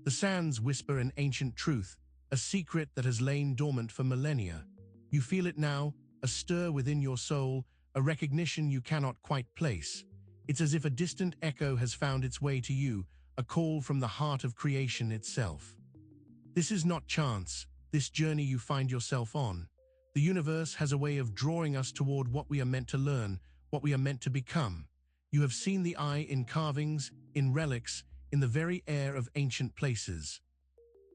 The sands whisper an ancient truth, a secret that has lain dormant for millennia. You feel it now, a stir within your soul, a recognition you cannot quite place. It's as if a distant echo has found its way to you, a call from the heart of creation itself. This is not chance, this journey you find yourself on. The universe has a way of drawing us toward what we are meant to learn, what we are meant to become. You have seen the eye in carvings, in relics, in the very air of ancient places.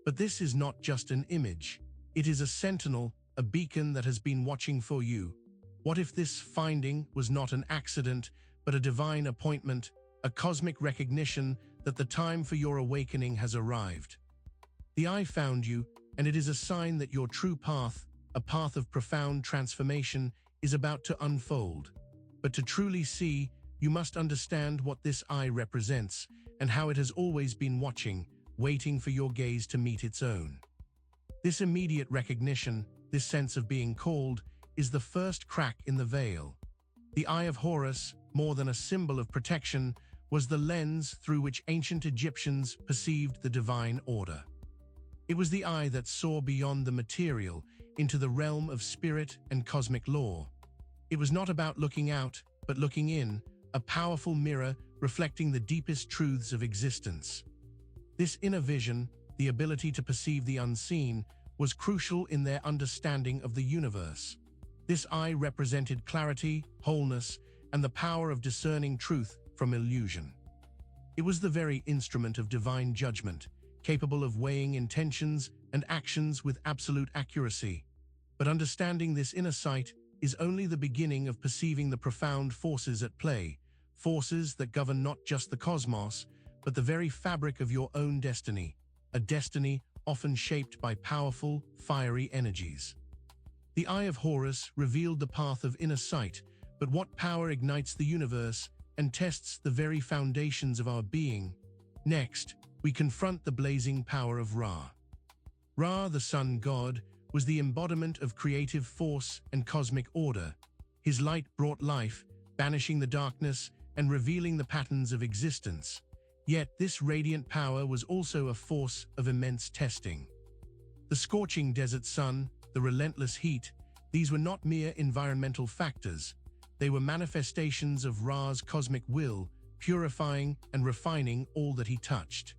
But this is not just an image. It is a sentinel, a beacon that has been watching for you. What if this finding was not an accident, but a divine appointment, a cosmic recognition that the time for your awakening has arrived? The eye found you, and it is a sign that your true path, a path of profound transformation, is about to unfold. But to truly see, you must understand what this eye represents and how it has always been watching, waiting for your gaze to meet its own. This immediate recognition, this sense of being called, is the first crack in the veil. The Eye of Horus, more than a symbol of protection, was the lens through which ancient Egyptians perceived the divine order. It was the eye that saw beyond the material into the realm of spirit and cosmic law. It was not about looking out, but looking in, a powerful mirror reflecting the deepest truths of existence. This inner vision, the ability to perceive the unseen, was crucial in their understanding of the universe. This eye represented clarity, wholeness, and the power of discerning truth from illusion. It was the very instrument of divine judgment, capable of weighing intentions and actions with absolute accuracy. But understanding this inner sight is only the beginning of perceiving the profound forces at play, forces that govern not just the cosmos, but the very fabric of your own destiny, a destiny often shaped by powerful, fiery energies. The Eye of Horus revealed the path of inner sight, but what power ignites the universe and tests the very foundations of our being? Next, we confront the blazing power of Ra. Ra, the sun god, was the embodiment of creative force and cosmic order. His light brought life, banishing the darkness and revealing the patterns of existence. Yet this radiant power was also a force of immense testing. The scorching desert sun, the relentless heat, these were not mere environmental factors. They were manifestations of Ra's cosmic will, purifying and refining all that he touched.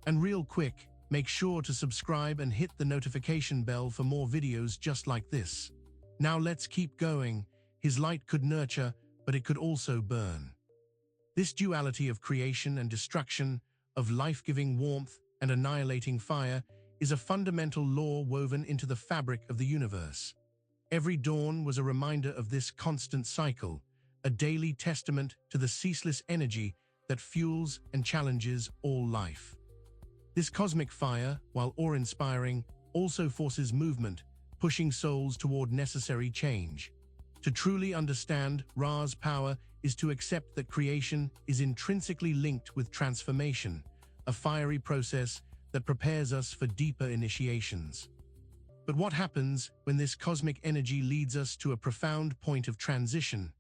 And real quick, make sure to subscribe and hit the notification bell for more videos just like this. Now let's keep going. His light could nurture, but it could also burn. This duality of creation and destruction, of life-giving warmth and annihilating fire, is a fundamental law woven into the fabric of the universe. Every dawn was a reminder of this constant cycle, a daily testament to the ceaseless energy that fuels and challenges all life. This cosmic fire, while awe-inspiring, also forces movement, pushing souls toward necessary change. To truly understand Ra's power is to accept that creation is intrinsically linked with transformation, a fiery process that prepares us for deeper initiations. But what happens when this cosmic energy leads us to a profound point of transition?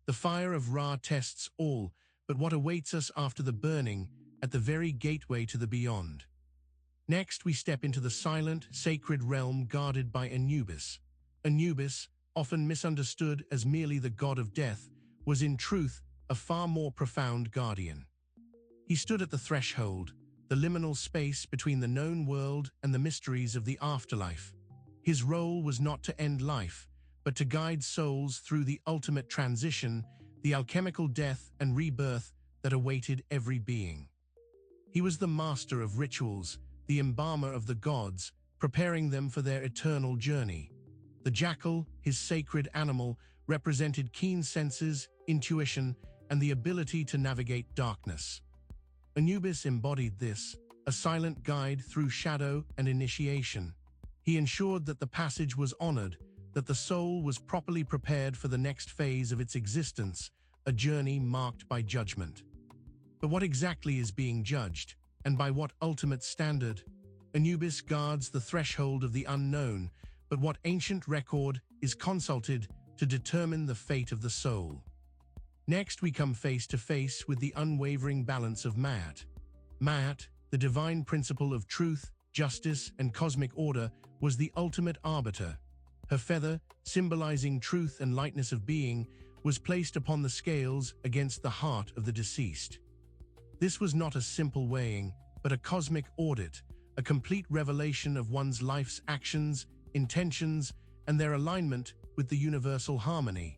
The fire of Ra tests all, but what awaits us after the burning, at the very gateway to the beyond? Next, we step into the silent, sacred realm guarded by Anubis. Anubis, often misunderstood as merely the god of death, was in truth a far more profound guardian. He stood at the threshold, the liminal space between the known world and the mysteries of the afterlife. His role was not to end life, but to guide souls through the ultimate transition, the alchemical death and rebirth that awaited every being. He was the master of rituals, the embalmer of the gods, preparing them for their eternal journey. The jackal, his sacred animal, represented keen senses, intuition, and the ability to navigate darkness. Anubis embodied this, a silent guide through shadow and initiation. He ensured that the passage was honored, that the soul was properly prepared for the next phase of its existence, a journey marked by judgment. But what exactly is being judged, and by what ultimate standard? Anubis guards the threshold of the unknown, but what ancient record is consulted to determine the fate of the soul? Next, we come face to face with the unwavering balance of Ma'at. Ma'at, the divine principle of truth, justice, and cosmic order, was the ultimate arbiter. Her feather, symbolizing truth and lightness of being, was placed upon the scales against the heart of the deceased. This was not a simple weighing, but a cosmic audit, a complete revelation of one's life's actions, intentions, and their alignment with the universal harmony.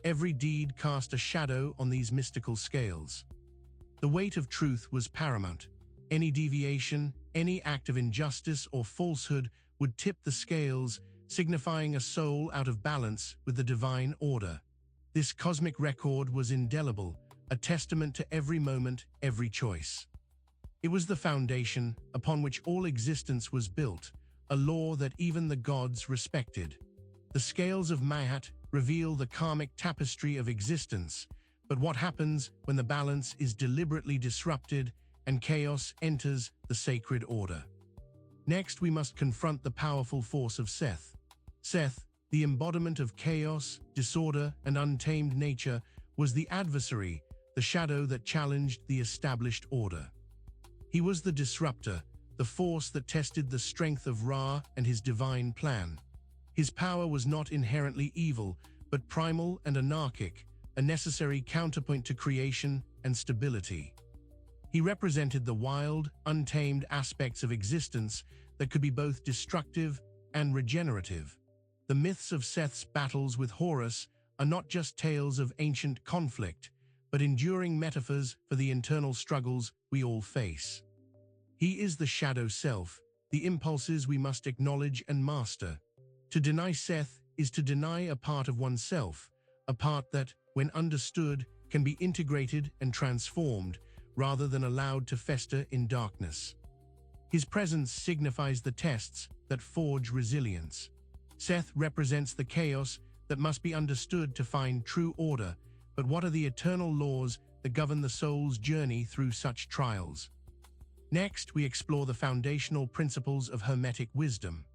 Every deed cast a shadow on these mystical scales. The weight of truth was paramount. Any deviation, any act of injustice or falsehood would tip the scales, signifying a soul out of balance with the divine order. This cosmic record was indelible, a testament to every moment, every choice. It was the foundation upon which all existence was built, a law that even the gods respected. The scales of Mahat reveal the karmic tapestry of existence, but what happens when the balance is deliberately disrupted and chaos enters the sacred order? Next, we must confront the powerful force of Seth. Seth, the embodiment of chaos, disorder, and untamed nature, was the adversary, the shadow that challenged the established order. He was the disruptor, the force that tested the strength of Ra and his divine plan. His power was not inherently evil, but primal and anarchic, a necessary counterpoint to creation and stability. He represented the wild, untamed aspects of existence that could be both destructive and regenerative. The myths of Seth's battles with Horus are not just tales of ancient conflict, but enduring metaphors for the internal struggles we all face. He is the shadow self, the impulses we must acknowledge and master. To deny Seth is to deny a part of oneself, a part that, when understood, can be integrated and transformed, rather than allowed to fester in darkness. His presence signifies the tests that forge resilience. Seth represents the chaos that must be understood to find true order, but what are the eternal laws that govern the soul's journey through such trials? Next, we explore the foundational principles of Hermetic wisdom.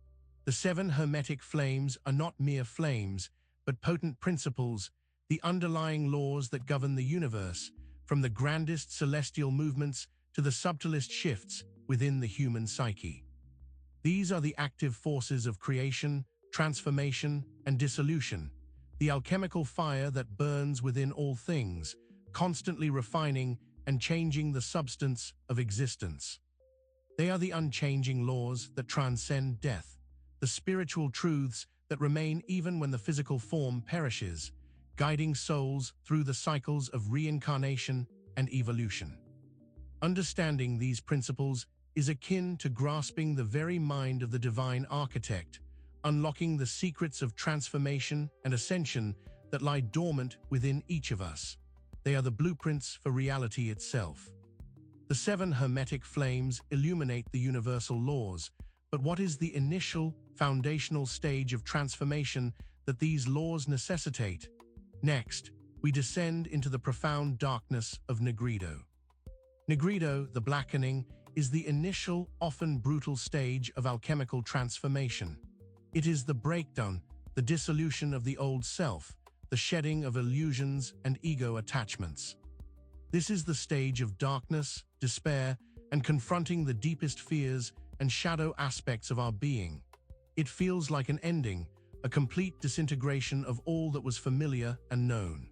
The 7 Hermetic flames are not mere flames, but potent principles, the underlying laws that govern the universe, from the grandest celestial movements to the subtlest shifts within the human psyche. These are the active forces of creation, transformation, and dissolution, the alchemical fire that burns within all things, constantly refining and changing the substance of existence. They are the unchanging laws that transcend death, the spiritual truths that remain even when the physical form perishes, guiding souls through the cycles of reincarnation and evolution. Understanding these principles is akin to grasping the very mind of the divine architect, unlocking the secrets of transformation and ascension that lie dormant within each of us. They are the blueprints for reality itself. The 7 Hermetic flames illuminate the universal laws, but what is the initial, foundational stage of transformation that these laws necessitate? Next, we descend into the profound darkness of Nigredo. Nigredo, the blackening, is the initial, often brutal stage of alchemical transformation. It is the breakdown, the dissolution of the old self, the shedding of illusions and ego attachments. This is the stage of darkness, despair, and confronting the deepest fears and shadow aspects of our being. It feels like an ending, a complete disintegration of all that was familiar and known.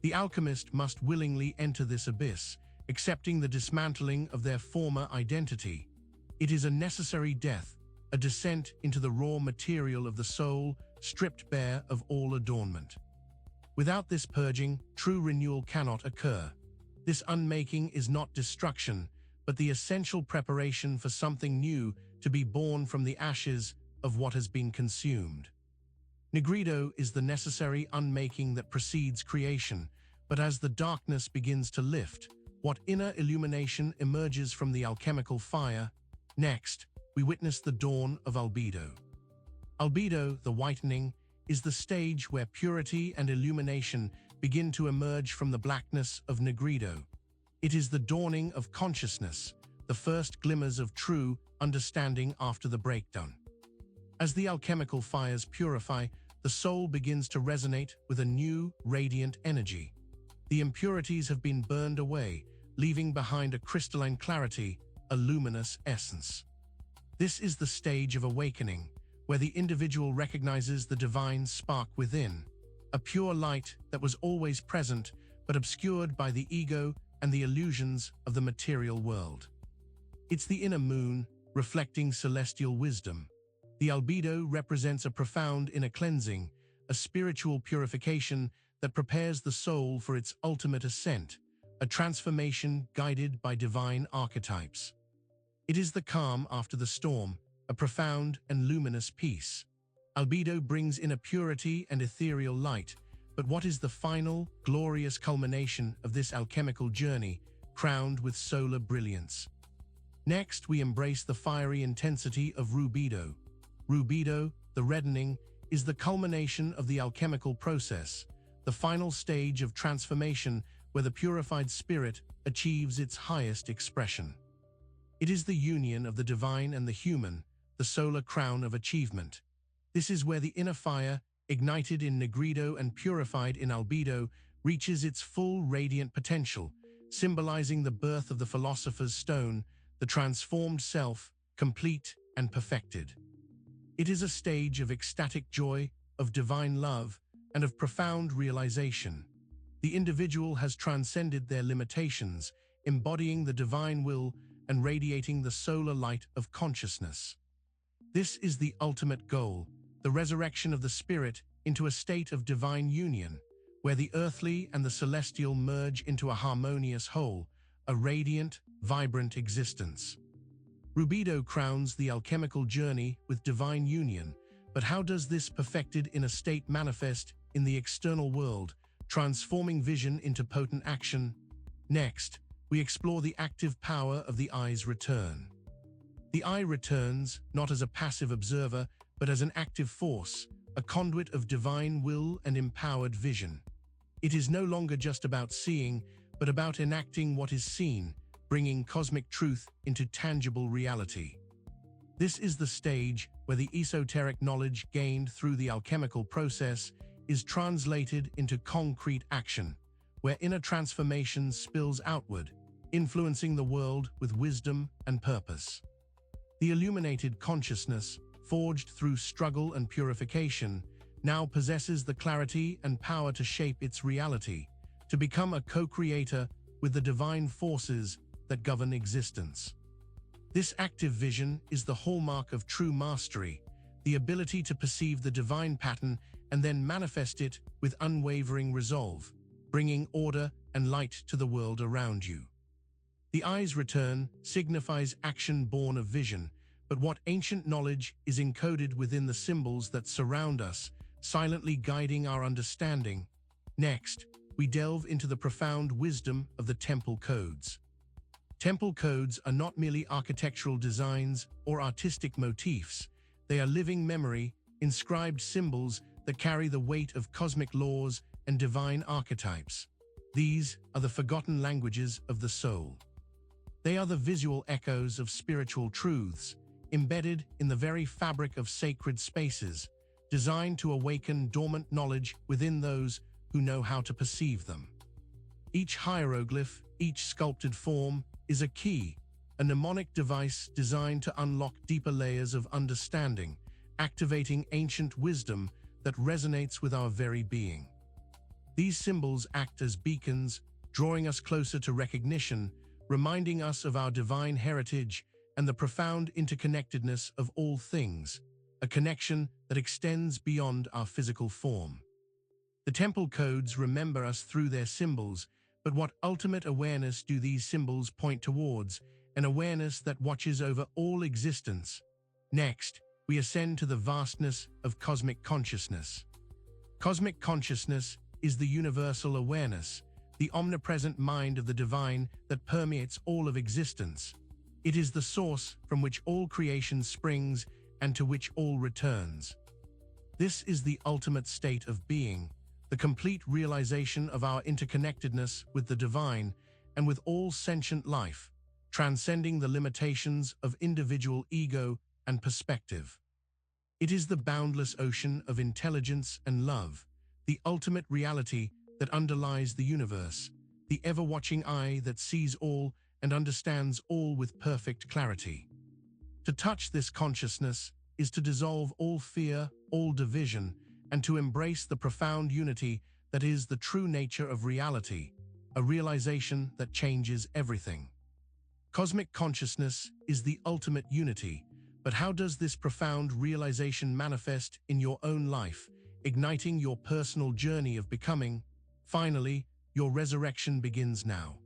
The alchemist must willingly enter this abyss, accepting the dismantling of their former identity. It is a necessary death, a descent into the raw material of the soul, stripped bare of all adornment. Without this purging, true renewal cannot occur. This unmaking is not destruction, but the essential preparation for something new to be born from the ashes of what has been consumed. Nigredo is the necessary unmaking that precedes creation, but as the darkness begins to lift, what inner illumination emerges from the alchemical fire? Next, we witness the dawn of albedo. Albedo, the whitening, is the stage where purity and illumination begin to emerge from the blackness of Nigredo. It is the dawning of consciousness, the first glimmers of true understanding after the breakdown. As the alchemical fires purify, the soul begins to resonate with a new, radiant energy. The impurities have been burned away, leaving behind a crystalline clarity, a luminous essence. This is the stage of awakening, where the individual recognizes the divine spark within, a pure light that was always present but obscured by the ego and the illusions of the material world. It's the inner moon, reflecting celestial wisdom. The albedo represents a profound inner cleansing, a spiritual purification that prepares the soul for its ultimate ascent, a transformation guided by divine archetypes. It is the calm after the storm, a profound and luminous peace. Albedo brings in a purity and ethereal light, but what is the final, glorious culmination of this alchemical journey, crowned with solar brilliance? Next, we embrace the fiery intensity of rubedo. Rubedo, the reddening, is the culmination of the alchemical process, the final stage of transformation where the purified spirit achieves its highest expression. It is the union of the divine and the human, the solar crown of achievement. This is where the inner fire, ignited in nigredo and purified in albedo, reaches its full radiant potential, symbolizing the birth of the philosopher's stone, the transformed self, complete and perfected. It is a stage of ecstatic joy, of divine love, and of profound realization. The individual has transcended their limitations, embodying the divine will and radiating the solar light of consciousness. This is the ultimate goal, the resurrection of the spirit into a state of divine union, where the earthly and the celestial merge into a harmonious whole, a radiant, vibrant existence. Rubedo crowns the alchemical journey with divine union, but how does this perfected inner state manifest in the external world, transforming vision into potent action? Next, we explore the active power of the eye's return. The eye returns not as a passive observer, but as an active force, a conduit of divine will and empowered vision. It is no longer just about seeing, but about enacting what is seen, bringing cosmic truth into tangible reality. This is the stage where the esoteric knowledge gained through the alchemical process is translated into concrete action, where inner transformation spills outward, influencing the world with wisdom and purpose. The illuminated consciousness, forged through struggle and purification, now possesses the clarity and power to shape its reality, to become a co-creator with the divine forces that govern existence. This active vision is the hallmark of true mastery, the ability to perceive the divine pattern and then manifest it with unwavering resolve, bringing order and light to the world around you. The eye's return signifies action born of vision, but what ancient knowledge is encoded within the symbols that surround us, silently guiding our understanding? Next, we delve into the profound wisdom of the temple codes. Temple codes are not merely architectural designs or artistic motifs. They are living memory, inscribed symbols that carry the weight of cosmic laws and divine archetypes. These are the forgotten languages of the soul. They are the visual echoes of spiritual truths, embedded in the very fabric of sacred spaces, designed to awaken dormant knowledge within those who know how to perceive them. Each hieroglyph, each sculpted form, is a key, a mnemonic device designed to unlock deeper layers of understanding, activating ancient wisdom that resonates with our very being. These symbols act as beacons, drawing us closer to recognition, reminding us of our divine heritage and the profound interconnectedness of all things, a connection that extends beyond our physical form. The temple codes remember us through their symbols, but what ultimate awareness do these symbols point towards? An awareness that watches over all existence. Next, we ascend to the vastness of cosmic consciousness. Cosmic consciousness is the universal awareness, the omnipresent mind of the divine that permeates all of existence. It is the source from which all creation springs and to which all returns. This is the ultimate state of being, the complete realization of our interconnectedness with the divine and with all sentient life, transcending the limitations of individual ego and perspective. It is the boundless ocean of intelligence and love, the ultimate reality that underlies the universe, the ever-watching eye that sees all and understands all with perfect clarity. To touch this consciousness is to dissolve all fear, all division, and to embrace the profound unity that is the true nature of reality, a realization that changes everything. Cosmic consciousness is the ultimate unity, but how does this profound realization manifest in your own life, igniting your personal journey of becoming? Finally, your resurrection begins now.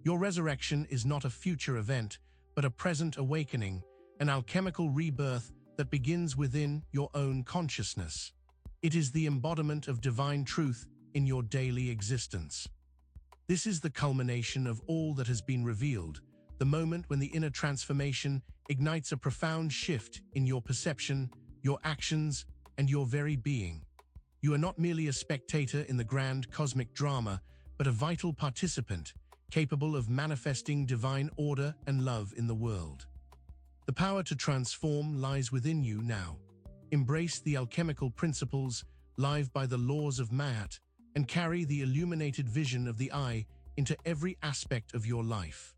Your resurrection is not a future event, but a present awakening, an alchemical rebirth that begins within your own consciousness. It is the embodiment of divine truth in your daily existence. This is the culmination of all that has been revealed, the moment when the inner transformation ignites a profound shift in your perception, your actions, and your very being. You are not merely a spectator in the grand cosmic drama, but a vital participant, capable of manifesting divine order and love in the world. The power to transform lies within you now. Embrace the alchemical principles, live by the laws of Ma'at, and carry the illuminated vision of the Eye into every aspect of your life.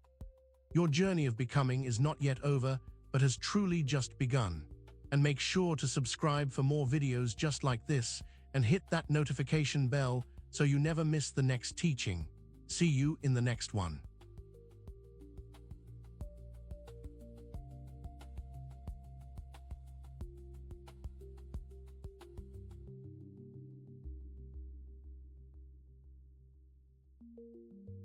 Your journey of becoming is not yet over, but has truly just begun. And make sure to subscribe for more videos just like this, and hit that notification bell so you never miss the next teaching. See you in the next one.